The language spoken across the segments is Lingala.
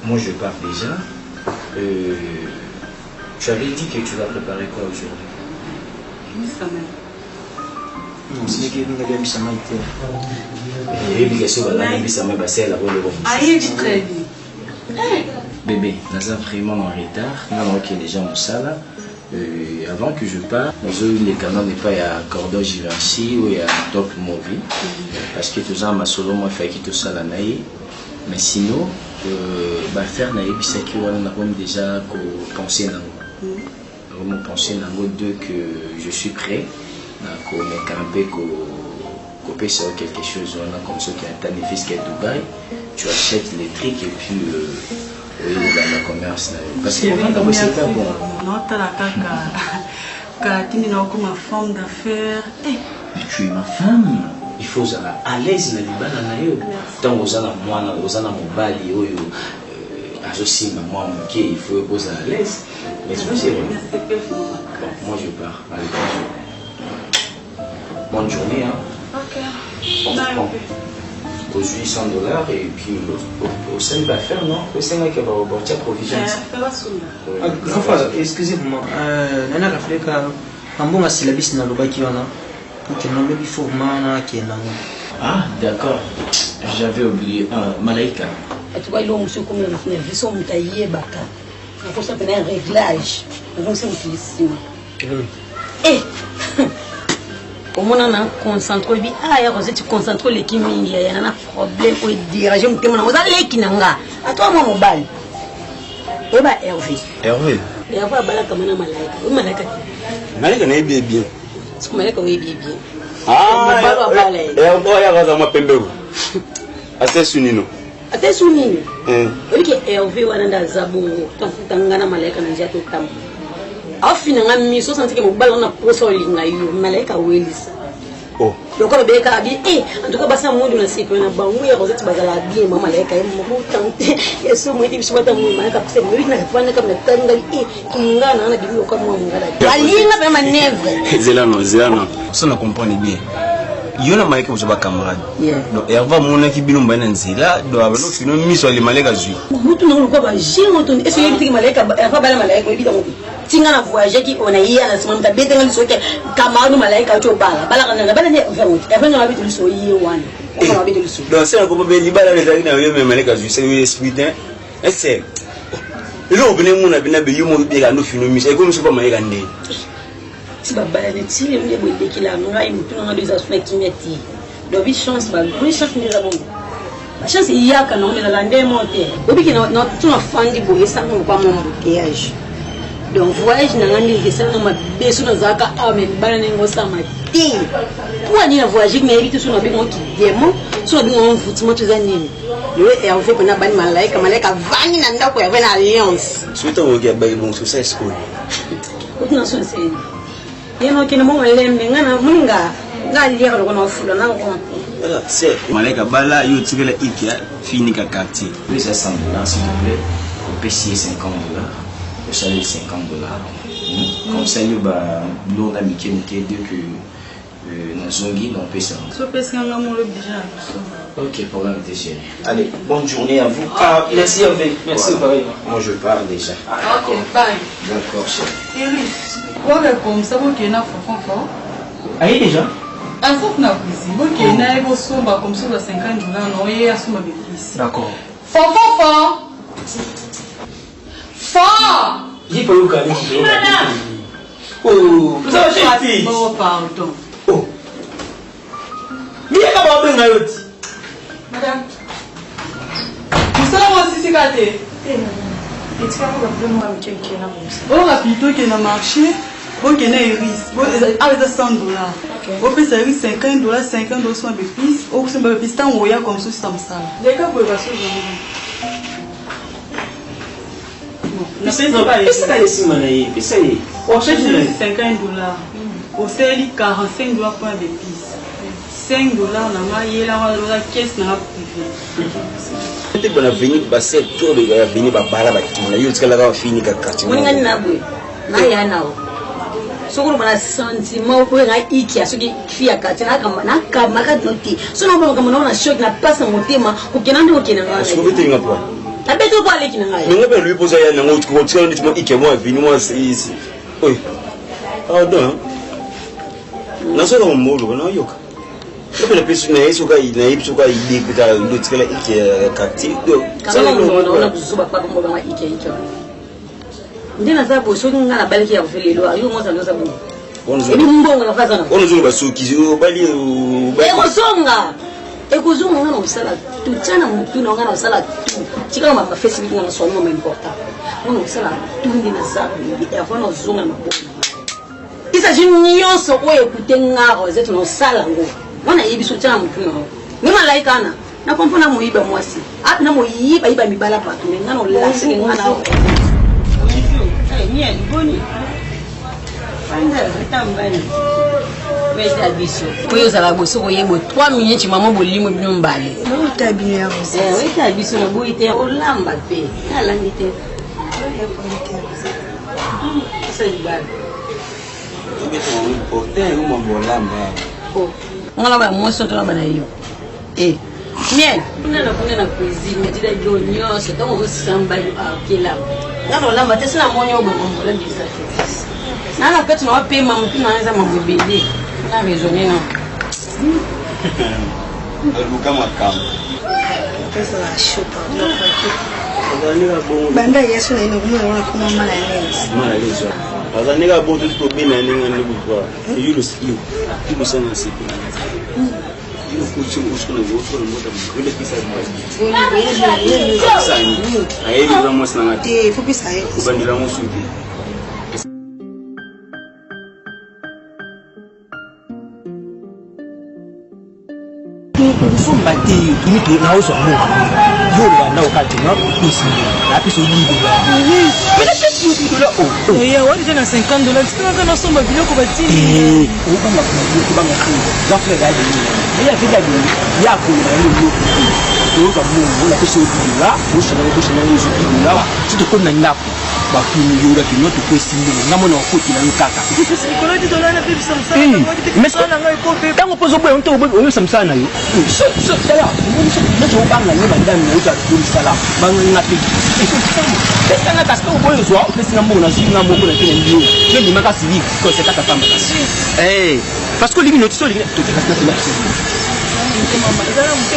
moi je pars déjà. Tu avais dit que tu vas préparer quoi aujourd'hui? Ça même. Non, c'est que nous avons mis ça maïté. Bébé, nous sommes vraiment en retard. Nous avons déjà mon salle. Avant que je parte, nous avons les canaux n'est pas à Cordon Givenchy ou à Top Movie. Parce que tout ça, ma solo, moi, fait que tout ça la naïe. Mais sinon, faire naïe, c'est que on a déjà pensé dans vraiment pensé dans vos deux que je suis prêt à me camper, qu'on peut faire quelque chose. On a comme ça qui est un fils qui est Dubaï. Tu achètes les trucs et puis dans le commerce. Parce que c'est pas bon. Non, tu as la caca. Tu es ma femme d'affaires. Tu es ma femme. Il faut être à l'aise dans le Liban. Tant que vous avez mon bali, il faut poser à l'aise. Mais c'est bon. Moi je pars. Allez, bonne journée. Ok. Bon. Aujourd'hui $100 et puis au sein de l'affaire, non? Au sein de la provision. Excusez-moi. Nana Rafleka, un bon asilabis na lobaki wana. Tu n'as pas formana qui est là. Ah, d'accord. J'avais oublié. Malaika. Tu vois, il y a un monsieur comme le fait, ils sont taillés baka. Il faut faire un réglage. Il faut faire un filissime. Eh! Comme on a concentré, il y a un concentré l'équipe, il y a un problème pour diriger. On a l'équipe nanga. À toi, mon mobile. Et bah, Hervé. Hervé. Hervé a balaka mana Malaika. Oui, Malaika. Malaika n'est bien bien. C'est comme Malaika oui bien. Ah, Hervé, il y a un pembeu. Assez sunino. Ate sunini. Ok, Hervé wana zabo tangana Malaika na njia totamu. Afina ngami so santi ke mobala na poso linga yo Malaika welisa. Oh. Donc on beka bi en tout cas basa mundu na siku na bangu ya kozeti bazala bien mama Malaika mo tante yeso mo iti bisubata mo Malaika pese mo na fana kama tanga kingana na bibi kwa mo ngala. Alinga pe manevre. Zelano. Ça ne comprend bien. Yona Malaika vous ba camarade. Donc Hervé mona ki bino mbana nzela do abalo fino miso ali Malaika zui. Mutu na ko ba jingo to eso yiti Malaika Hervé bala Malaika bi dango. Tinga na voyage qui on a hier na semaine tabete ngali soke kamanu Malaika cho bala kana bala ne Hervé na bitu so yi wan ko na bitu so. Donc c'est ko be libala le tagi na yo me Malaika zui c'est le spirit hein. C'est lo bene mona bina be yumo be ga no fino miso e ko miso ba Malaika ndé. Si baba ne ti le mye boye ki la ngai mutu na les aspects qui meti. Do bi chance ba oui chance ni la bongo. La chance il y a quand on est dans l'andé monté. Obi ki na tout na fandi boye ça ko kwa mon bouteillage. Donc voyage na ngani ke sana ma beso na zaka amen bana nengo sama ti. Pour ani na voyage mais évite sur na bi ki demo so bi on futima to za nini. Le et on fait pour na bani Malaika vangi na ndako ya na alliance. Suite au gars ba bon sur ça school. Kuna so c'est yeno kina mo lembe ngana muninga ngali ya ko na fula na ko. Voilà, c'est Malaika bala yo tirela ikia fini ka quartier. Oui, ça $100 s'il te plaît. On peut payer $50. Le salaire $50. Comme ça, il y a l'on a mis qui était deux que nous zongi on peut ça. Ok, problème déjà. Allez, bonne journée à vous. Ah, merci Hervé. Merci pareil. Moi je pars déjà. Ok, bye. D'accord, chef. Iris, quoi comme ça vous qui n'a pas Allez déjà. En fait, na kuzi, vous qui n'a pas somba comme ça $50 non et à somba bénéfice. D'accord. Fort. J'ai pas eu qu'à aller. Oh, vous avez fait. Oh, pardon. Oh. Bien comment on a eu. Madame. Vous savez aussi c'est gâté. Et tu vas vraiment avec quelqu'un là comme ça. Oh, rapidement qui na marché. Bon qui na Iris. Bon avec $100. Au plus ça Iris $50 sont bénéfice. Au sont bénéfice tant on y a comme ça ça me sale. Les gars pour passer On fait $50. Au fait, $45 pour un bénéfice. $5 na ma la caisse na privé. Tu peux venir passer tout le venir bala ba kimona yo tsala ka fini ka quartier. Moni ngani na bwe. Na ya nawo. Sokuru mana sentiment ko nga iki asoki fia kati na kama ka noti. So na ba kama na shock na pasa motema ukena ndio ukena ngana. Est-ce que tu es ngapwa? La bête au poil qui n'a rien. Mais on peut lui poser un autre côté, on dit moi, il est moi, venu moi ici. Oui. Ah, non. Non, c'est un mot, non, yoka. Je ne sais pas si il y a des choses qui sont captives. Ça va, on a besoin de pas comme on va y aller. Ndé na za boso nga na baliki ya kufeli lo ayo mo salo sabu. Ebi mbongo na faza na. Ono zo basuki o bali o. Ekuzonga nga na usala tu tana mutu na nga na usala tu. Chika ma Facebook nga na so no important. Nga usala tu ndi na za ya fona zonga na bo. Isa jinyoso o ekute nga rozetu no sala ngo. Wana yibiso tana mutu na. Nga malaika na kompona moyiba mwasi. Api na moyiba iba mibala patu nga no lasi nga na. Ni elle bonne. Panda vitambani. Wese abiso. Koyo za laboso ko yebo 3 minutes maman bolimo bino mbale. Non tabine ya vous. Wese abiso na boite olamba pe. Ala ngite. C'est bad. Ngala ba mo soto ba na yo. Miel. Kuna na cuisine, tida jonyo, so to go somebody akela. Ngalo lamba tesina monyo bo mbola bisa. Nana petu na wape mamu tunaanza mabibili. Na raisonner non. Luka makam. Pesa la chopa no banda yesu na ino kumwe kama mala lens. Mala lens. Azanika bo tu to bina ninga ni butwa. Yulo skill. Yulo sana siku. Yulo kuchi ushona wofu na moto mkule pisa mbaji. Sani. Ayebi za mosna ngati. Fupi sahi. Kubandira musuki. Somebody you need to house of more. You are now catching up. La piece of you. Mais qu'est-ce que tu là? Oh. Yeah, what is $50? Tu vas dans son babilo ko batini. On va ma donc les gars, il y a fait il y a pour le donc on a fait ce là, on se là, tu te connais là. Bakuyura kinoto kwesindi ngamona okoti na nkaka Nikolati dolana pe samsana mais tango pozo boyo nto oyo samsana yo so dala nto banga ni madame no ja kumsala banga ngati tanga kasto boyo zo pesi ngambo na zinga moko na kene ndio je ni makasi li ko se kata pamba parce que ligi notiso ligi to kaka na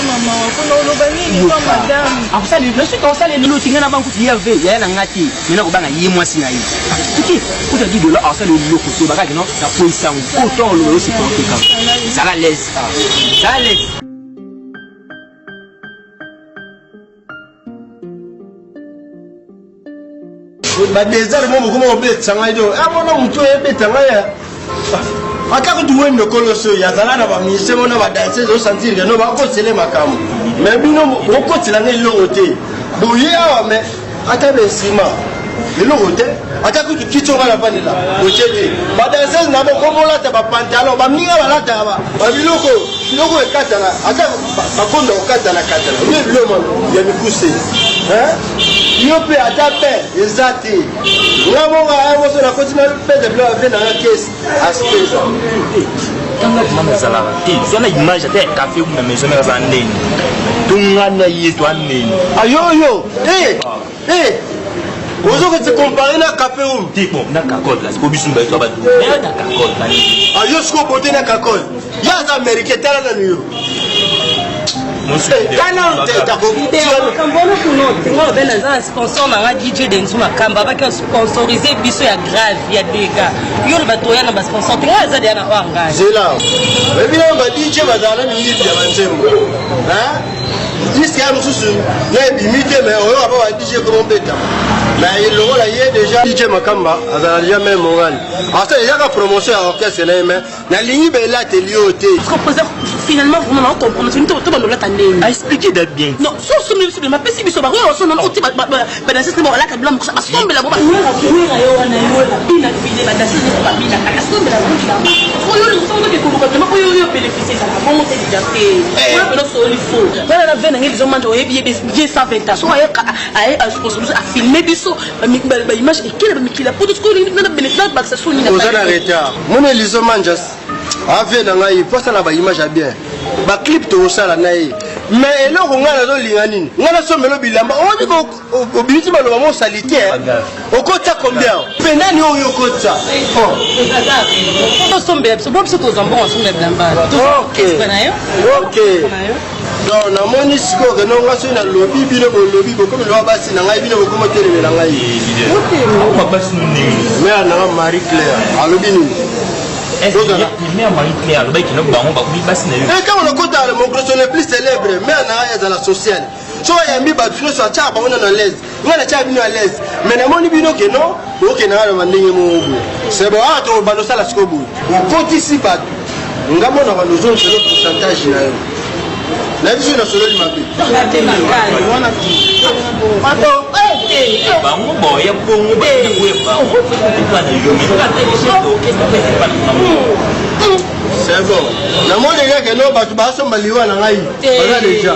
mama kuna ulobani kwa madame akusali le suite on sale le tinga na banku ti yave ya na ngati mina ko banga yemwa sina yi tiki kuta di dola asale le ko so baka no na poisa autant le aussi pour que ça la laisse ba désert mo ko betanga ido abona mutu ebetanga ya aka ko duwe ndokolo so ya zala na ba mise mona ba danser zo sentir que no ba ko tele makamu mais bino ko tela ngi lote boye awa mais ata be sima le lote ata ko kitonga la panela ocheje ba danser na ba ko mola ta ba pantalon ba minga ba lata ba biloko ekatana ata ba kondo okatana we biloma ya mikuse yo pe ata pe ezate ngabonga ayo so na kotima pe de blo ave na caisse aspect tanga mama zala ti zona image te café na maison na zandeni tungana yetu aneni ayo ozo que tu compares na café room tipo na kakol la ko bisu ba to ba du na kakol la ayo sko bote na kakol ya za americain tala na niyo kana teta ko kambona kunote ngo bena za sponsor na nga DJ Denzuma kamba ba ka sponsoriser biso ya grave ya dega yo ba toya na ba sponsor nga za dia na wanga zela bebi na ba DJ bazala ni yibi ya banzembo jusqu'à mususu na bimite mais oyo aba ba DJ ko mbeta mais il lo la yé déjà DJ Makamba azala déjà même moral hasta déjà ka promotion à orchestre na lingi be la teliote finalement vraiment on comprend tout le monde a expliqué d'être bien non so de ma pesi biso ba ko so non oti ba na système la ka blanc ko ba sombe la ba yo wana yo la bina bile ba dasi ba bina ka sombe la ba ko yo le sombe ke ko ko ma ko yo bénéficier ça ba mo te liberté ko no so li fo ba la vena ngi zo manjo e bien 120 ans so ay sponsor a filmer biso ba image et quelle ba mikila pour tout ko ni na bénéfice ba ça so ni na ba za retard mon elizo manjas ave na ngai posta na ba image bien ba clip to sala na ye mais eloko nga nazolinga nini nga nasomela bilamba obi obimisi baloba mosalite okota combien pendani oyo okota tosombela biso bo biso tozambongo osombela bilamba ok non namoni sikoyo ke nonga soki nalobi bino bolobi bokomi loba basi na ngai bino bokomi otelemela ngai mare nanga Marie Claire alobi nini quand on écoute mon gros le plus célèbre mais on a la sociale so ya mi ba tuno so cha ba na l'aise ngana cha bino à l'aise mais na moni bino ke non ok na na mandenge mo c'est bon ah to ba no sala sikobu on participe pas ngamo na ba no zone c'est le pourcentage na yo na biso na solo limabe wana mato bango boya bongo c'est bon na moni les que non ba tu ba so maliwa na ngai bana déjà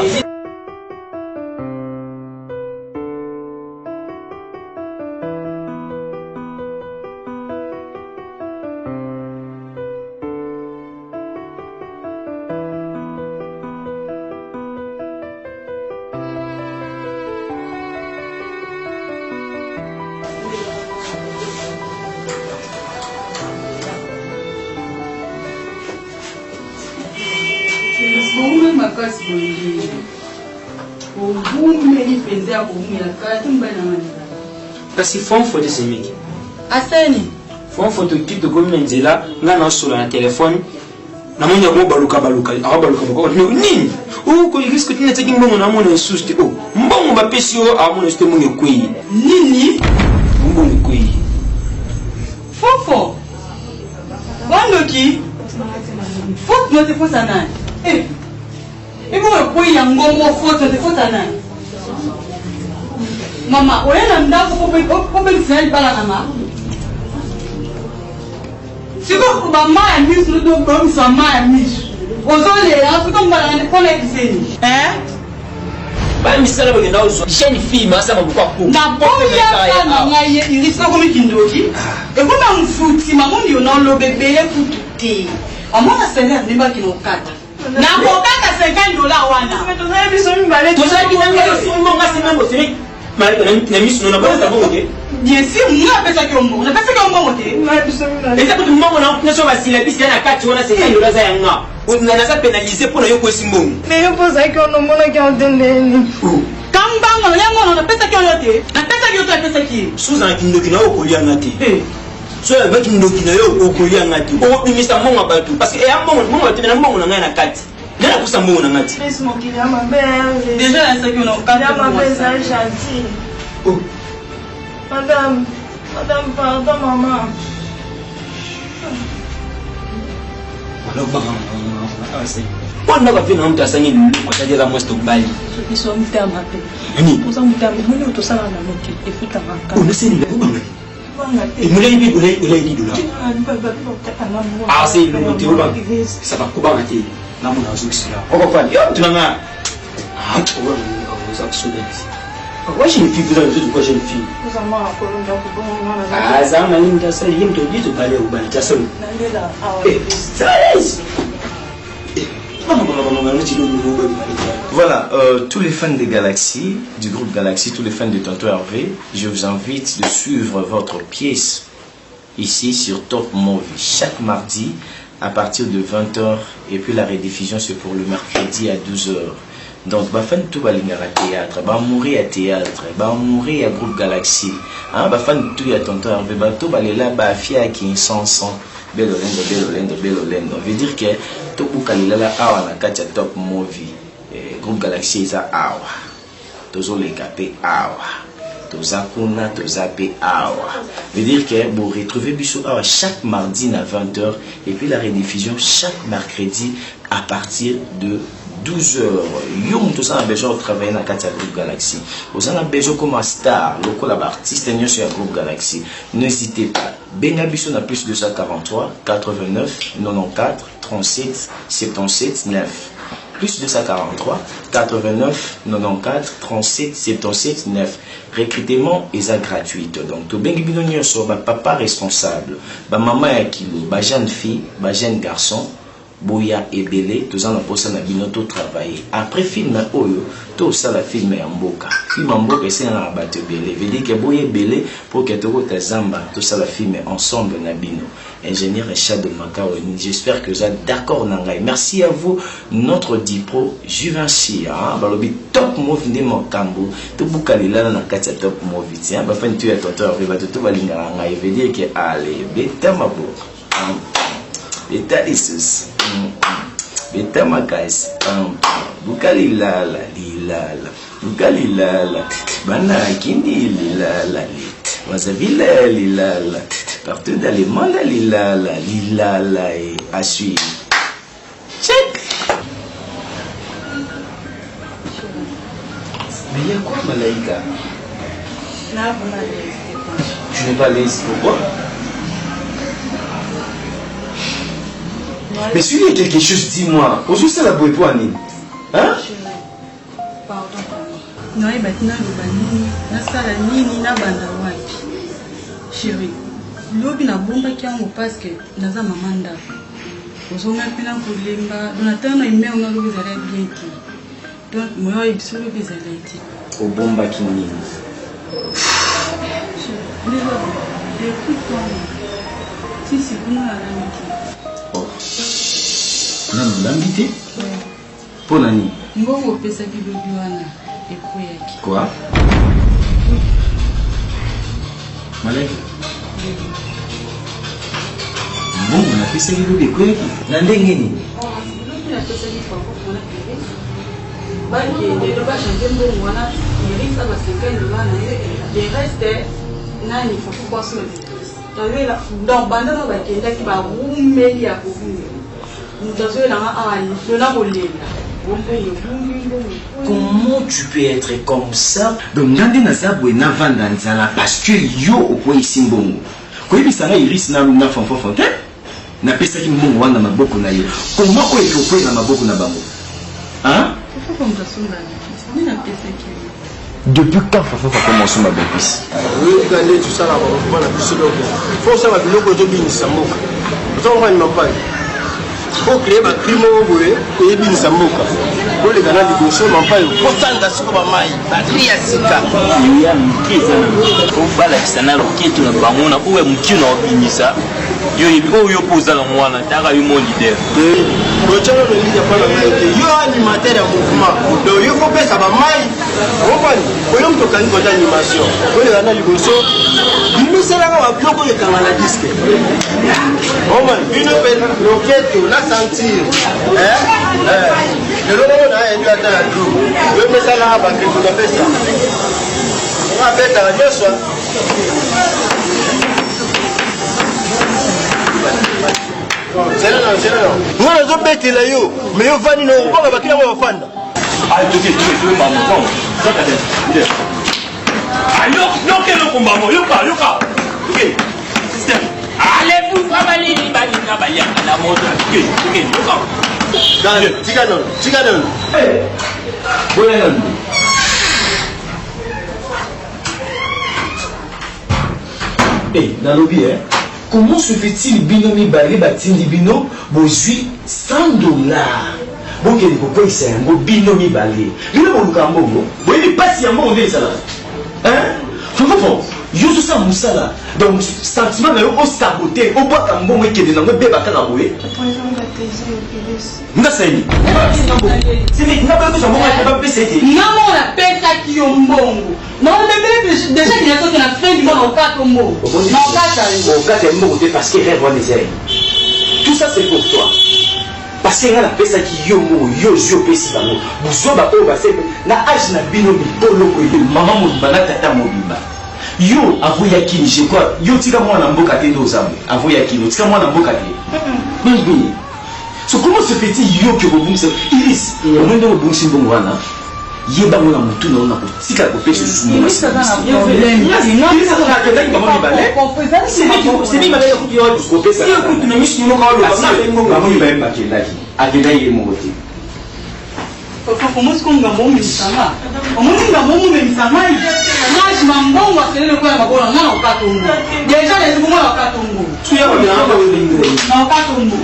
kasi fon foto semiki aseni fon foto kito gomi nzela nga na solo na telefone na monya ko baluka nini ko risque tina teki mbongo na mona suste o mbongo ba pesio a mona suste munge kwei nini mbongo kwei fofo wandoki foto no te fosa nani ibo kwei ya ngongo foto te fosa nani mama oyena ndako pope final bala na ma siko mama ya miss no do bom sa mama ya miss ozole ya siko mbala na kona kiseni ba misala ba ngenda uzo jeune fille masa mabukwa ko na boya na ngai irisiko komi kindoki ekoma mfuti mamundi yona lo bebele kututi amona senya ndimba kinokata na kokata $50 wana tozaki nanga yo fumo ngasi mambo sini mari na misu na ba bongo ke bien sûr moi pesa ki ombo na pesa ki ombo te eza kutu mbongo na so basila bisi na kati wana $50 za yanga na sa pénaliser pour na yo ko simbongo mais yo posa ki ono mona ki ondendeni kambanga yango na pesa ki oyote na pesa ki oyote pesa ki suza kindoki na okolia ngati so ya baki ndoki na yo okolia ngati o bimisa mbongo ba tu parce que ya mbongo te na mbongo na ngai na kati nana kusa mbongo na ngati déjà la ce que on a gentil. Oh. Madame, pardon, maman. Wanda kwa vina mtu asanyi kwa tajela mwesto kubali. Ils sont mutama pe. Nini? Ils sont mutama. Mwenye utosala na moki. Efuta maka. Unasema ndio bwana. Mule hivi ule ni dola. Ah c'est le monte au banc. Ça va kuba ngati. Na muna azukisira. Oko kwa. Yo tunanga. Ah, wewe unaweza kusudi. Kwa jeune fille vous avez quoi jeune fille? Vous en avez encore une fois bon. Ah ça m'a dit ça il me dit de parler au bal. Ça sonne. Nandela. Voilà, tous les fans de Galaxy, du groupe Galaxy, tous les fans de Tonton Hervé, je vous invite de suivre votre pièce ici sur Top Movie chaque mardi à partir de 20h et puis la rediffusion c'est pour le mercredi à 12h. Donc, bah fan tout balinga théâtre, bah mourir à théâtre, bah mourir à groupe Galaxy, hein, bah fan tout à Tonton Hervé, bah tout balela bah fia qui est sans belolendo. Veut dire que tout boukalila la awa na katia Top Movie, groupe Galaxy isa awa, tozo les capé awa, toza kuna toza pe awa. Veut dire que vous retrouvez Bissou awa chaque mardi à 20h et puis la rediffusion chaque mercredi à partir de 12h. Yum tout ça a besoin de travailler dans le groupe Galaxy. Vous avez besoin comme un star, local artiste sur le groupe Galaxy. N'hésitez pas. Bengabiso n'a plus 243 89 94 37 77 9. Plus 243 89 94 37 77 9. Recrutement est gratuit. Donc, tout bengabiso sur papa responsable, maman ya kilo, jeune fille, jeune garçon. boya ebele tous en posa na bino to travailler après film oyo to ça la film ya mboka c'est na bato ebele veut dire que boya ebele pour que to ta zamba to ça la film ensemble na bino ingénieur Richard de Macaroni. J'espère que vous êtes d'accord nangai. Merci à vous notre dipro Juvency balobi top move ndi mokambo to bukalila na kati ya top move tiens ba fan tu ya tonton va to balinga ngai veut dire que allez beta mabo beta isus beta makais bukalila la lilala bukalila la bana kindi lilala Wazavila lilala partout dans les mondes lilala et à suivre. Check. Mais il y a quoi Malaïka? Tu n'es pas l'aise, pourquoi? Mais si il y a quelque chose, dis-moi. Aujourd'hui c'est la boue pour Annie. Hein? Pardon. Non, il maintenant le banini. Nasala nini na banda wapi. Chérie. Lobi na bomba kiango parce que naza mamanda. Ozonga pina kulemba. Donatana ime on a lobi zala bien ki. Donc moi il se lobi zala ti. Au bomba kinini. Écoute-moi. Si c'est pour nous la l'amitié. Oh. Non, l'amitié? Pour Nani? Ngongo pesa kilobi wana. Quoi? Malek? Bon, on a fait ça qui est quoi? Nandengeni? Comment tu peux être comme ça? Donc, Nande Nazabwe na vanda nzala parce que yo okwe isimbongo. Kwa hivi sana iris na luna fonfon fontaine. Na pesa ki mbongo wana maboko na yo. Comment okwe na maboko na bango? Hein? Depuis quand Fafa a commencé ma bêtise? Oui, regardez tout ça là, on va la pousser l'eau. Il faut savoir que l'eau de Bini Samoka. Pourtant, on va y m'en parler. Il faut créer un crime au bout et Bini Samoka. Pour les gars du gauche, on va y aller. Pourtant, dans ce qu'on va mailler, batterie à Sika. Il y a un qui est au Balaxana, qui est un bamona, ou un qui n'a pas fini ça. Yo pose dans le moine, t'as eu mon leader. Le channel de l'île de Panama, yo animateur de mouvement. Donc, yo faut faire ça va mailler. On va y aller. On va y aller animation. On va y aller. Bini Samoka va bloquer les caméras disques. On va y aller. Roquette, on a senti. Le nom on a élu à la troupe. Le message là, parce que vous avez ça. On va faire la radio soit. C'est là. Nous on a bêté là yo, mais yo vani no on va qui la va fanda. Ah, tu maman. Ça t'as dit. Ah, non, quel combat, yoka. OK. Système. Allez, vous travaillez, la moto. OK, yoka. Tiganon. Hey, dans le bien, comment se fait-il binomi balé batindi bino bozui $100? Bon, quel est le point c'est un binomi balé. Il est bon le cambo. Bon, il est pas si un bon ça là. Hein? Faut. Yo tout ça moussala. Donc sentiment na yo o saboter, o ba kambo mo kede na mo beba kana boye. Ngaseni. C'est vite, n'a pas que ça mo pas pèse. Non, on a pèse qui yo mbongo. Non, mais déjà qu'il y a tout la fin du monde en cas comme mot. Non, pas ça. Au cas de mbongo parce que rêve on essaye. Tout ça c'est pour toi. Parce que la pesa qui yo pesi bango. Buzo ba o ba se na age na bino mi tolo ko ile maman mo bana tata mo bimba. Yo avoya kini je crois yo tika mwana mboka te ndo zambe avoya kini tika mwana mboka te oui. So comment se fait-il yo que bobungisa iris on ndo bobungisa mbongo wana yeba mona mutu na ona ko tika ko pesa sumu ça va bien c'est bien malaya ko yo ko pesa yo ko tuna mishi mo ka lo ba mo ba mba ke laki akenda ile mo te comment est-ce qu'on va monter ça là on monte la bombe mais ça va je m'en bon, c'est le point à Bola, non, pas tout le monde. Déjà, les mots à Katongo. Tu es bien, non, Katongo.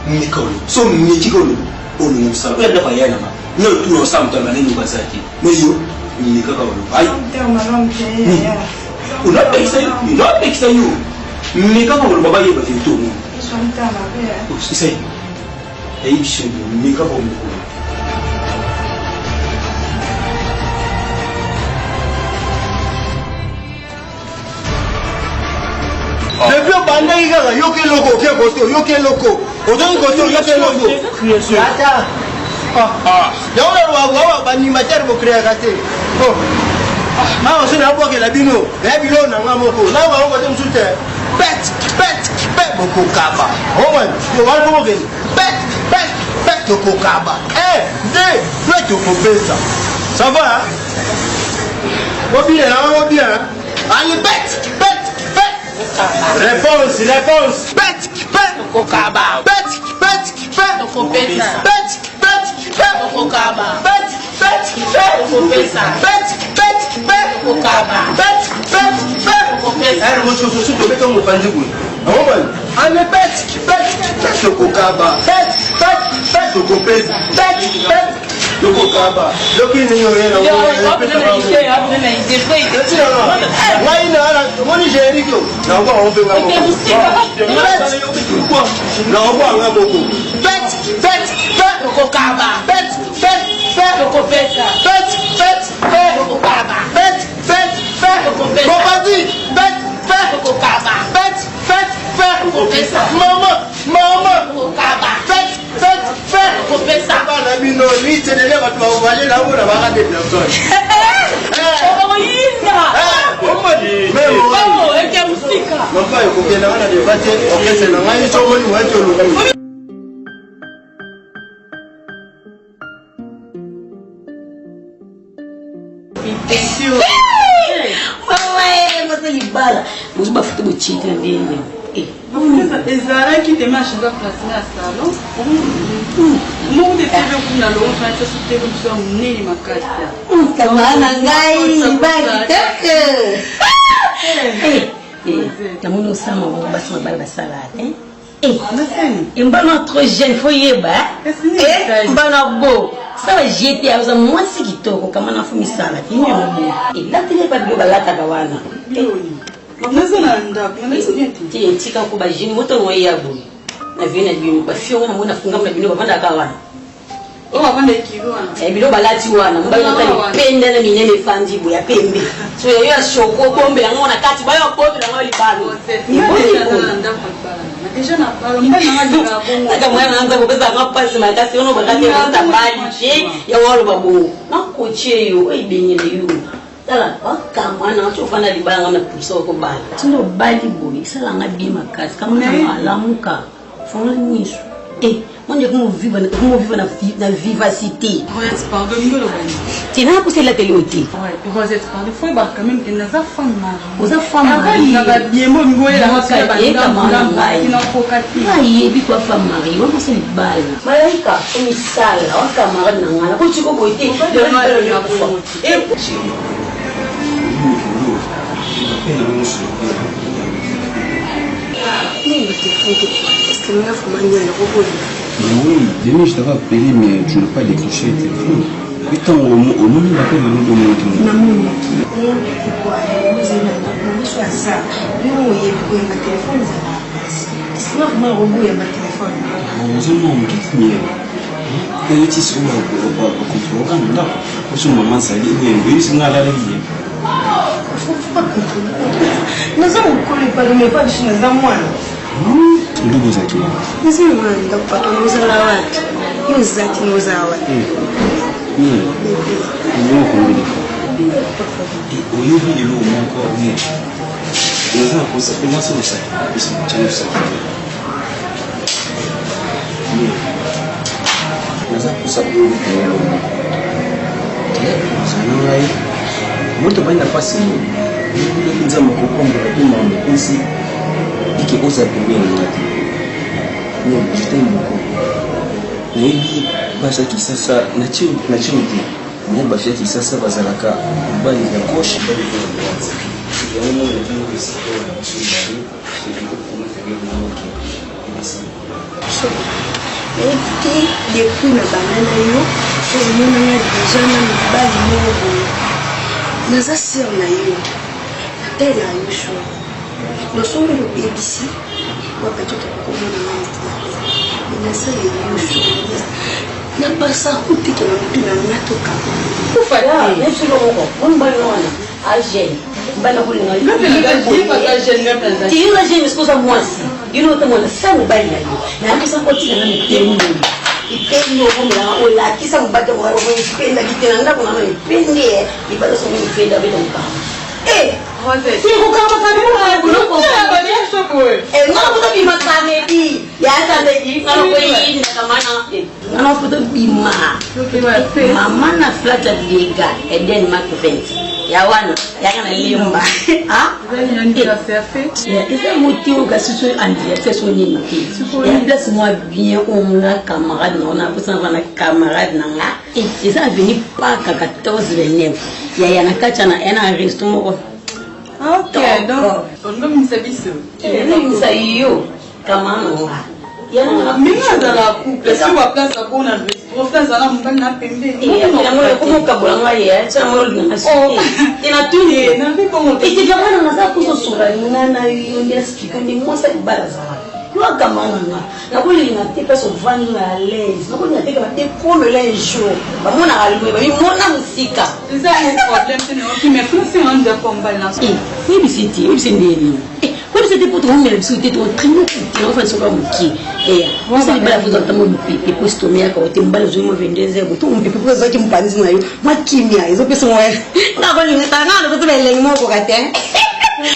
Nicole, so Nicole, on nous savait pas rien. Non, tout ensemble, dans la ligne Basaki. Mais yo, Nicole, aïe. On a payé ça, on a payé ça, yo. Nicole, on va pas y aller tout. C'est ça. Et il chante, Nicole, on depuis bandai gaga yoke loko ke kosto yoke loko odon kosto yoke loko ata ya wa bani matière bo créer kate oh ma on se na boke la bino ya bilo na ngamoko na wa ko tem sute pet boko kaba oh man yo wa ko ke pet boko kaba de to ko besa ça va hein bien allez pet réponse pet kokaba pet kokopesa pet kokaba pet kokopesa pet kokaba pet kokopesa elle vous sous to beto mo panzi ku oh man allez pet kokaba pet kokopesa pet kokaba lokini yo yena why na moni jeriko na kwa on fait ngamo na kwa ngamo pet kokaba pet kokopesa pet kokaba pet kokopesa kopati pet kokaba pet kokopesa mama kokaba pet kokopesa bana bino liste de leva tu wale na bona ba de personne oh yinda oh eke musika mapa yokokena wana de bate okese na ngai chomo ni wetu lu Libala, vous m'avez fait le titre ezala qui te marche dans place na salon mon de tebe kuna lo fa ta sute ko so nini makata kamana ngai bakiteke na muno sama bo basi mabala basala mbana trop jeune faut yeba mbana bo ça j'étais à ça moi c'est qui toko kama na fumi sala kinyo mo la tele ba bilo balata kawana tika kuba jini moto ngoya bo na vina bino ba fio na mona funga na bino ba panda kawana panda kiwana bino balati wana mbana tali penda na minene fandi bo ya pembe so yo shoko kombe ngona kati ba yo poto na ngoli balo déjà na balo mbana ngajira bongo aka mwana anza kupesa ngapasi makasi ono bakati ya tabali che ya walo babo nakoche yo ibenyele yo tala kamwana chofana libanga na kusoko bala tindo bali boy sala ngabi makasi kama na malamuka fona niso onde como viva na vivacité Rosette pardon ngolo bani tina ko c'est la télé oti Rosette pardon faut ba quand même que na za femme oza femme na ba bien mo ngoye la ka ba ina fokati ai bi kwa femme mari wa se libala malaika umisala wa kamara na ngala ko chiko boite de ngalo ya ko est-ce que nous avons manié le robot? Oui, demain je t'avais appelé, mais tu n'as pas décroché le téléphone. Et tant au nom de l'appel, nous donnons le téléphone. Ndugu zake nzima ndakupata muzala wake yuzati muzawa kumbili uyu hili lo moko ni nza kusa kwa sababu sasa usimchane sasa nza kusa kwa sana ngai moto baina pasi ni nza mkokombo kwa mpenzi ikikosa pembeni ngati ni jitani mko na hivi bashaki sasa nachimiti mais bashaki sasa bazalaka bali ya gauche bali ya droite yango mo le temps que c'est pour la machine c'est pour comment faire le moque et puis depuis na banana yo on a déjà na bali mo naza sœur na yo telle la yo cho le son de BBC wa patoto ko mona na sa yo cho na pasa kutika na mtu na natoka ufala yesu longo mbona wana aje bana kulinga tu imagine ce que ça moi si you know tamo sa mbali yo na pesa kotika na mtemu ipendo kumela ola kisa mbata kwa ipenda kitena ndako na ipende ibado so ipenda beto mkama si kukama kabisa kuloko ngana kuta bima kamedi ya kamedi ngana kwa hii nakamana ngana kuta bima mama na flat liga and then mark event ya wana ya kana limba eza motivo kasiso anniversaire so nini ya place moi bien on la camarade on a besoin de camarade nanga eza venu pas 14-29 ya nakacha na ena restaurant. Ok, donc on va me servir ça. On va yo kamano. Ya na minga za la couple si wa place la kona on place za na mbana pembe. Ya como kabula ngaya cha mo na asi. Ina tuni na vi como te. Iti kama na za kuso sura na yo ndia sikika ni mosa baraza. Yo kamano na kuli na te peso vani la l'aise. Na kuli na te kama te pour le jour. Ba mona alwe ba mona musika. C'est ça un problème c'est non mais plus c'est on doit combattre là. Oui bisiti, oui bisindi. Comme c'était pour toi mais c'était ton trimo qui en fait so comme qui. On s'est bala vous entendre mon pipi pour stomia quand tu mbala zo mo 22h butu mon pipi pour baki mpanzi na yo. Ma kimia izo pesa mo. Na ko ni tanga na ko tele mo ko kate.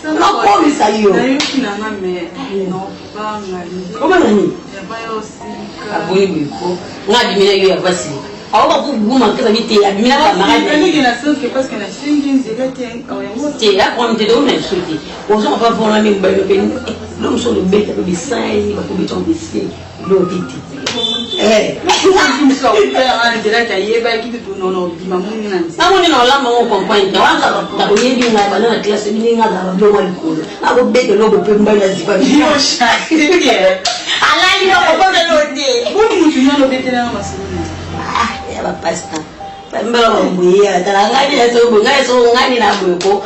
Na ko mi sa yo. Na yo kina na me no ba ngali. Comment nani? Ya ba yo sika. Aboyi ko. Ngadi mina yo ya basi. Awa ku buma ka bite ya mina ka maga. Ni kina so que parce que na singing zilete quand même. Ti ya ko mte do na suti. On s'en va pour la même ba yo ben. L'homme sur le bête avec des seins, il va tomber dans des seins. L'eau dit. Nous sommes en direct à Yeba qui te donne non bima muni na. Na muni na la maman comprendre. Wanga na oyebi na bana na classe ni nga na do wa ikolo. Na go bête lo go pemba na zipa. Yo sha. Ala ni no ko de lo de. Boni mutu na lo bête na masini. Ah, ya ba pasta. Pemba lo mbuya, tala ngani ya so ngani so ngani na bweko.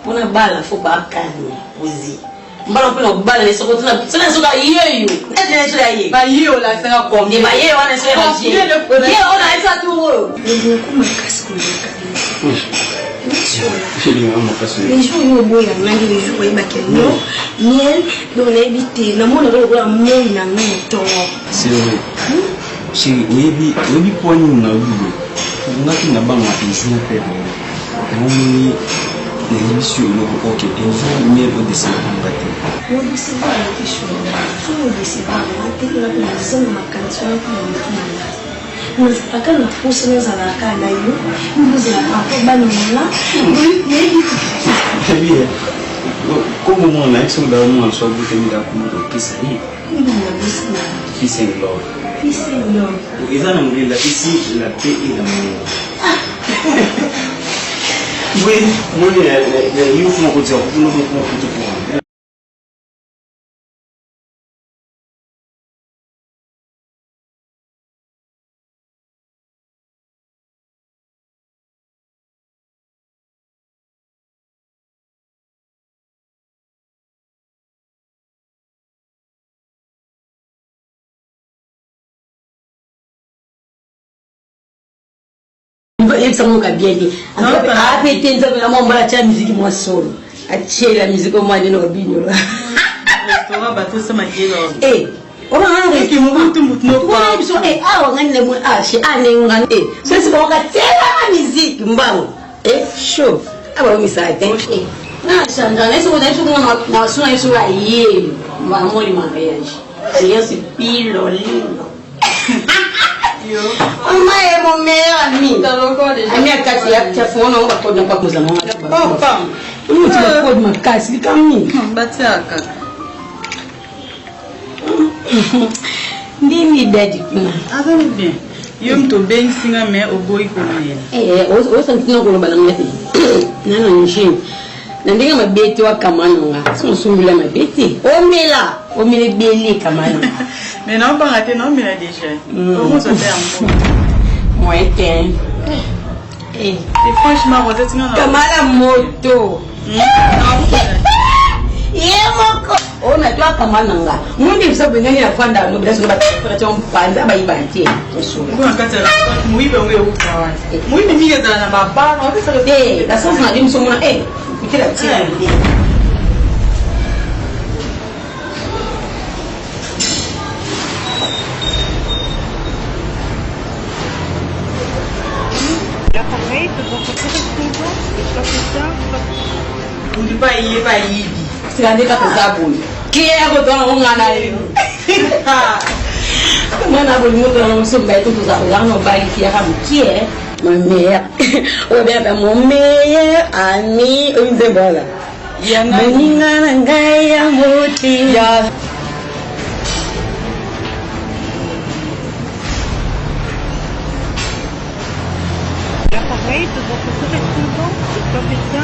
Pona bala fo ba kani. Uzi. Mbalo pino kubala ni soko tuna soka yeyo ete nshira ye ba yeyo la sanga kwa ni ba yeyo wana sema je yeyo ona isa tu ni kuma kasi kuleka les jours yo boya nandi les jours ba kenyo miel donc na éviter na mona ko la moi na ngito c'est vrai si webi poni na wibo ngati na banga jour pe ngoni l'émission le ok et vous mieux au dessin en bâti au dessin la question sur le dessin la technique la dessin ma cantion pour le final aka na posa za la kana yo mbuzi na hapo bani mwana bien como mon ex on doit moi soit vous tenir à comment qui ça y peace and love ils en ont la ici la paix et l'amour. Oui, moi, il faut qu'on dise, vous ne pouvez pas tout pour il s'en moque bien dit. Ah, pété, ça veut mon bras la musique moi solo. Acheter la musique au moins de nos bignoles. Restaurant bateau ça m'a dit là. Eh, on va en qui mou tout mou no quoi. Eh, ah, on gagne le mot ah, chez Anne on eh. C'est bon la musique mbao. Eh, chaud. Ah bah oui ça a été. Na changa, na so na so na so aí, vamos de mariage. Rien c'est pile lindo. Maman est mon meilleur ami. Ami à Katia, tu as fait un nom pour ne pas poser la main. Oh, femme. Tu vas pas de ma casse, c'est comme ça. Batiaka. Ndini daddy kuna. Avec bien. Yo mto ben singa me oboy kolela. O santina ko bala ngati. Nana nshi. Nandinga mabeti wa kamanonga. Sonsungula mabeti. O mele beli kamanonga. Mais non pas raté non mais là déjà. Comment ça fait un mot? Moi t'es. Et franchement vous êtes non. Kamala moto. Yemoko. Ona twa kamananga. Mundi msabengani afanda no bila soba kwa chombo panza baibantie. Kwa kata muibe wewe ukawa. Muibe mige na mabano wapesa eh la sasa na dimso mona kutira tia. L'appareil de votre correspondant est affiché. On dit pas y C'est la décapotable. Qui est à côté de ngana lino? Ngana bo mo to so ba to za la no ba ki ya kam qui est ma mère. O bien mon meilleur ami o nzebola. Ya ngana ngaya moti ya. L'appareil de votre correspondant est affiché.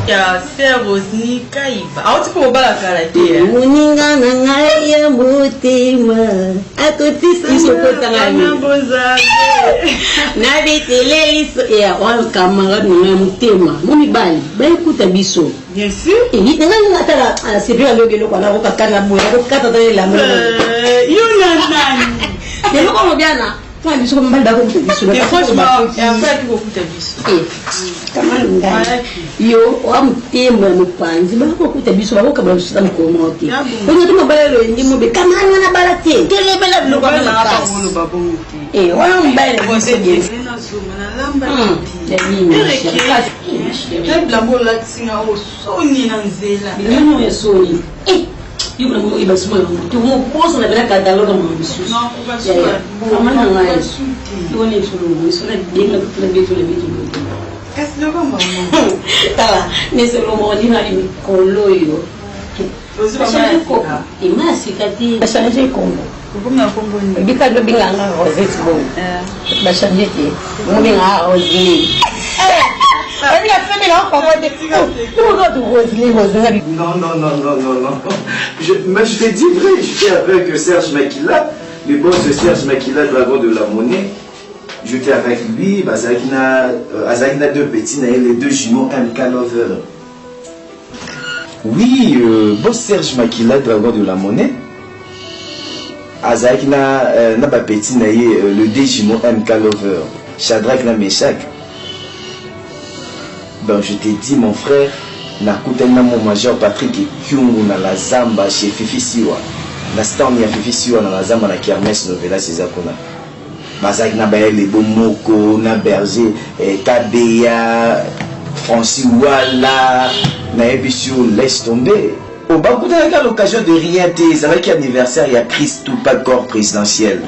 Ya Serosni Kaiba. Auti ko bala karate. Muninga ngaya mutima. Atotisi sokota ngani. Na betele iso ya on kamara ngaya mutima. Mumi bali, ba ikuta biso. Bien sûr. Et il ngata la c'est bien le gelo kana ko kakana boya ko kata dale la mo. Yo nani. Mais comment bien là? Toi biso ko mbali ba ko biso. Et franchement, et après tu ko kuta biso. Kama ngani. Yo amtema mupanzi ba ko kuta biso ba ko kabla biso tamkomote. Ko nto mabalelo ndi mo be kama na balate. Tele bela bilo kwa na pa. Wana mbali ko se bien. Quel blambo là singa o soni na nzela. Bilano ya soni. Yo na mo iba suma yo mo poso na bela kataloga mo biso. Non, pas sûr. Amana ngai. Yo ne tsulu so na denga kutula betu le betu. Qu'est-ce que maman? Tala, ne se lo mo ni na ni koloyo. Ozi mama. Imasi kati bashaje Kongo. Kumna Kongo ni. Bikalo binganga Rosette bo. Bashaje ti. Mo binga Rosette. On a fait là encore des petits. Non. Je t'ai dit vrai, j'étais avec Serge Makila, le boss de Serge Makila, dragon de la monnaie. J'étais avec lui, Azakina deux petits, les deux jumeaux MK Lover. Oui, boss Serge Makila, dragon de la monnaie. Azakina n'a pas petit, le deux jumeaux MK Lover. Shadrach na Meshach. Ben, je t'ai dit, mon frère, nakutana mon major Patrick et Kyungu na la Zamba chez Fifi Siwa. Na stand ya Fifi Siwa na la Zamba na Kermesse Novela César-Kuna. Bazak na baye les Bomoko, na Berger, Kabea, Francis Walla, na Ebisio, laisse tomber. Au Bakuta, il y a l'occasion de rien dire. Ça va qu'il y a anniversaire, il y a Christ ou pas corps présidentiel.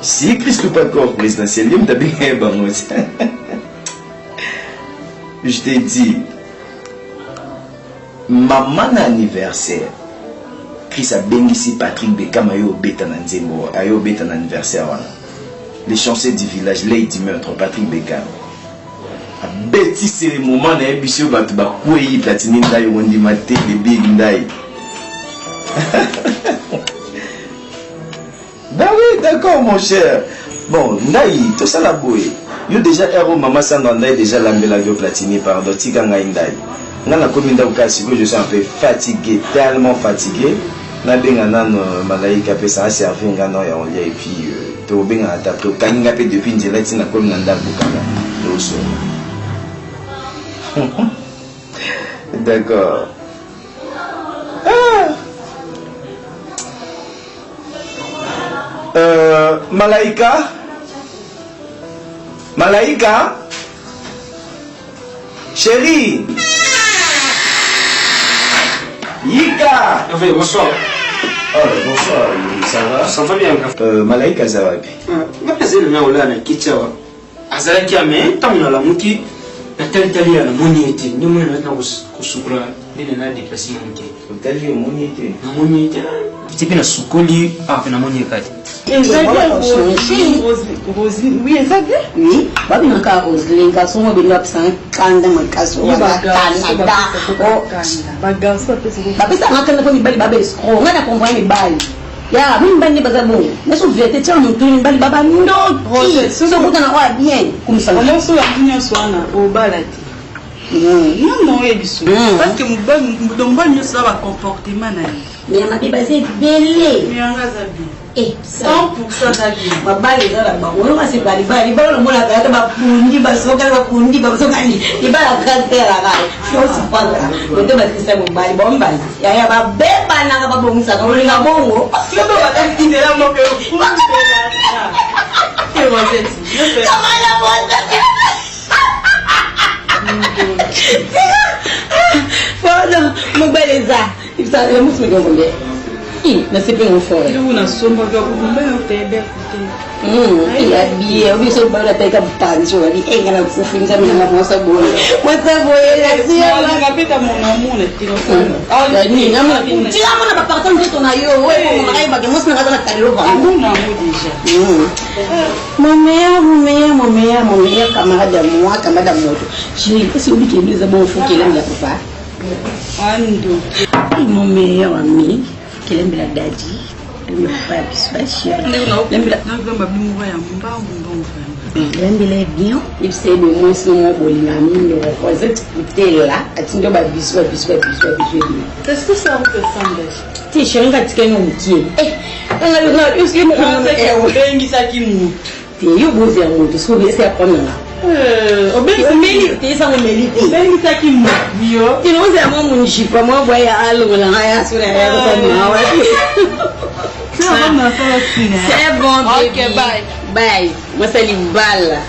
Si Christ ou pas corps présidentiel, il y a bien je t'ai dit, maman anniversaire, Chris a béni Patrick Bekam ayo beta na nzembo, ayo beta na anniversaire wana. Les chanceux du village, Lady Meurtre, Patrick Bekam. A bêti c'est le moment na ebisio batu ba kwei platini ndai wondi mate le big ndai. Ben oui, d'accord mon cher. Bon, ndai, tout ça la bouée. Yo déjà héros maman Sandandai déjà l'ambela yo platini pardon tika ngaindai. Ngana kominda ukasi je suis un peu fatigué, tellement fatigué. Na benga nano malaika pe ça servir ngano ya on et puis to benga ta pre kaninga pe depuis njela tina kominda ndaku kana. Doso. D'accord. Malaika Malaika chérie Yika. Oui, bonsoir. Bonsoir, ça va? Ça va bien. Malaika Zawabi. C'est le nom là, Kichawa. Azalaki ame, tant la muki, la telle na moniete, ni mona na kusukura. ndenge na déplacé mon te hôtel yo moni te namoni te ti mpe na sukoli mpe namoni kati Oui, exact. Oui, babinaka Roselyne garçon mobinga pisanga kanda makasi bapesanga kanda mpo mibali babe escro nga na comprendre mibali ya mibali nde baza bongo naso vérité tia motu mibali baba ndoti sokutana oya bien kumsanaoloso yango nyonso wana obala te non oyebiso parce que mobali nyonso na bacomportement na ye mais ya mabe baza ebele yanga aza bien 100% za bien mabali ezala bango oyo kasi balibali libala omonaka yaka bapundi basokali bapundi basokani libala kateraka fosipaka ote bakisa mobali bombali yaya babebanaka babongisaka olinga bongo Foda, mobali eza ibisala musimikongombe nasipe ngofora unasombaka kukumba yotebe yabie obiso bala taika butanjo wali engana kufunza mina mosa boye mosa boye la peta mon amour le tino ni namna tira mona ba partant de ton ayo wewe mona kai ba kemosi na kana talo ba mon amour déjà mon meilleur camarade à moi camarade à moto j'ai qu'est-ce que tu dis bon faut qu'il aime la papa ando mon meilleur ami qu'il aime la daddy le papa bisbachi lembele bien il sait le moins son bolingami le reposer écouter là atindo ba biswa qu'est-ce que ça vous fait sembler ti chéringa tikeno mutie nga yo simo ko bengi saki mu ti yo bozi ya mutu so be se apona obengi tisa ngomeliti bengi saki mu bio ti no se amo munjipa mo boya alo ngala ya sura ya ko mawa c'est bon baby. Ok, bye. Bye. Moi c'est Limbala.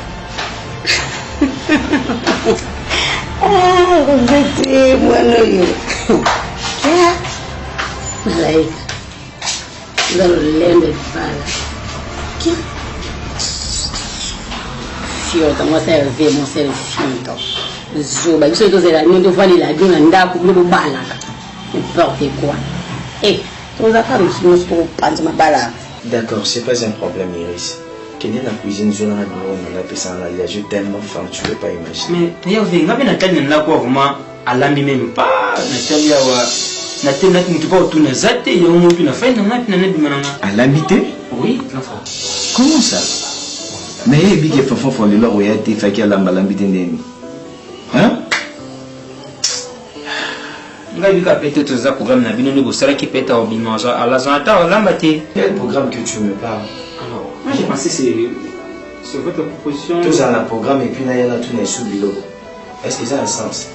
Ah, vous êtes moi non. Like, vous allez l'aimer Limbala. Qui? Fiota, moi c'est le moi c'est le fiota. Zoba, vous êtes là, nous devons aller là, nous allons là pour nous balader. N'importe quoi. Eh. D'accord, c'est pas un problème, Iris. Quelle est la cuisine zone à on a appelé ça en je tellement faim, tu peux pas imaginer. Mais tu as vu, on a quoi vraiment à l'ami même pas. Nathalie a Nathalie tu peux tout nazate, il y a un mot qui n'a fait, on a pu à l'habiter? Oui, comment ça? Mais il y a des gens qui ont été faits à l'habiter. Hein? Ngai bika peut-être za programme na bino nego sala ki peta obino za ala za ta olamba te. Quel programme que tu me parles? Alors, moi j'ai pensé c'est votre proposition. Tout ça le programme et puis là il y a tout les sous bilo. Est-ce que ça a un sens?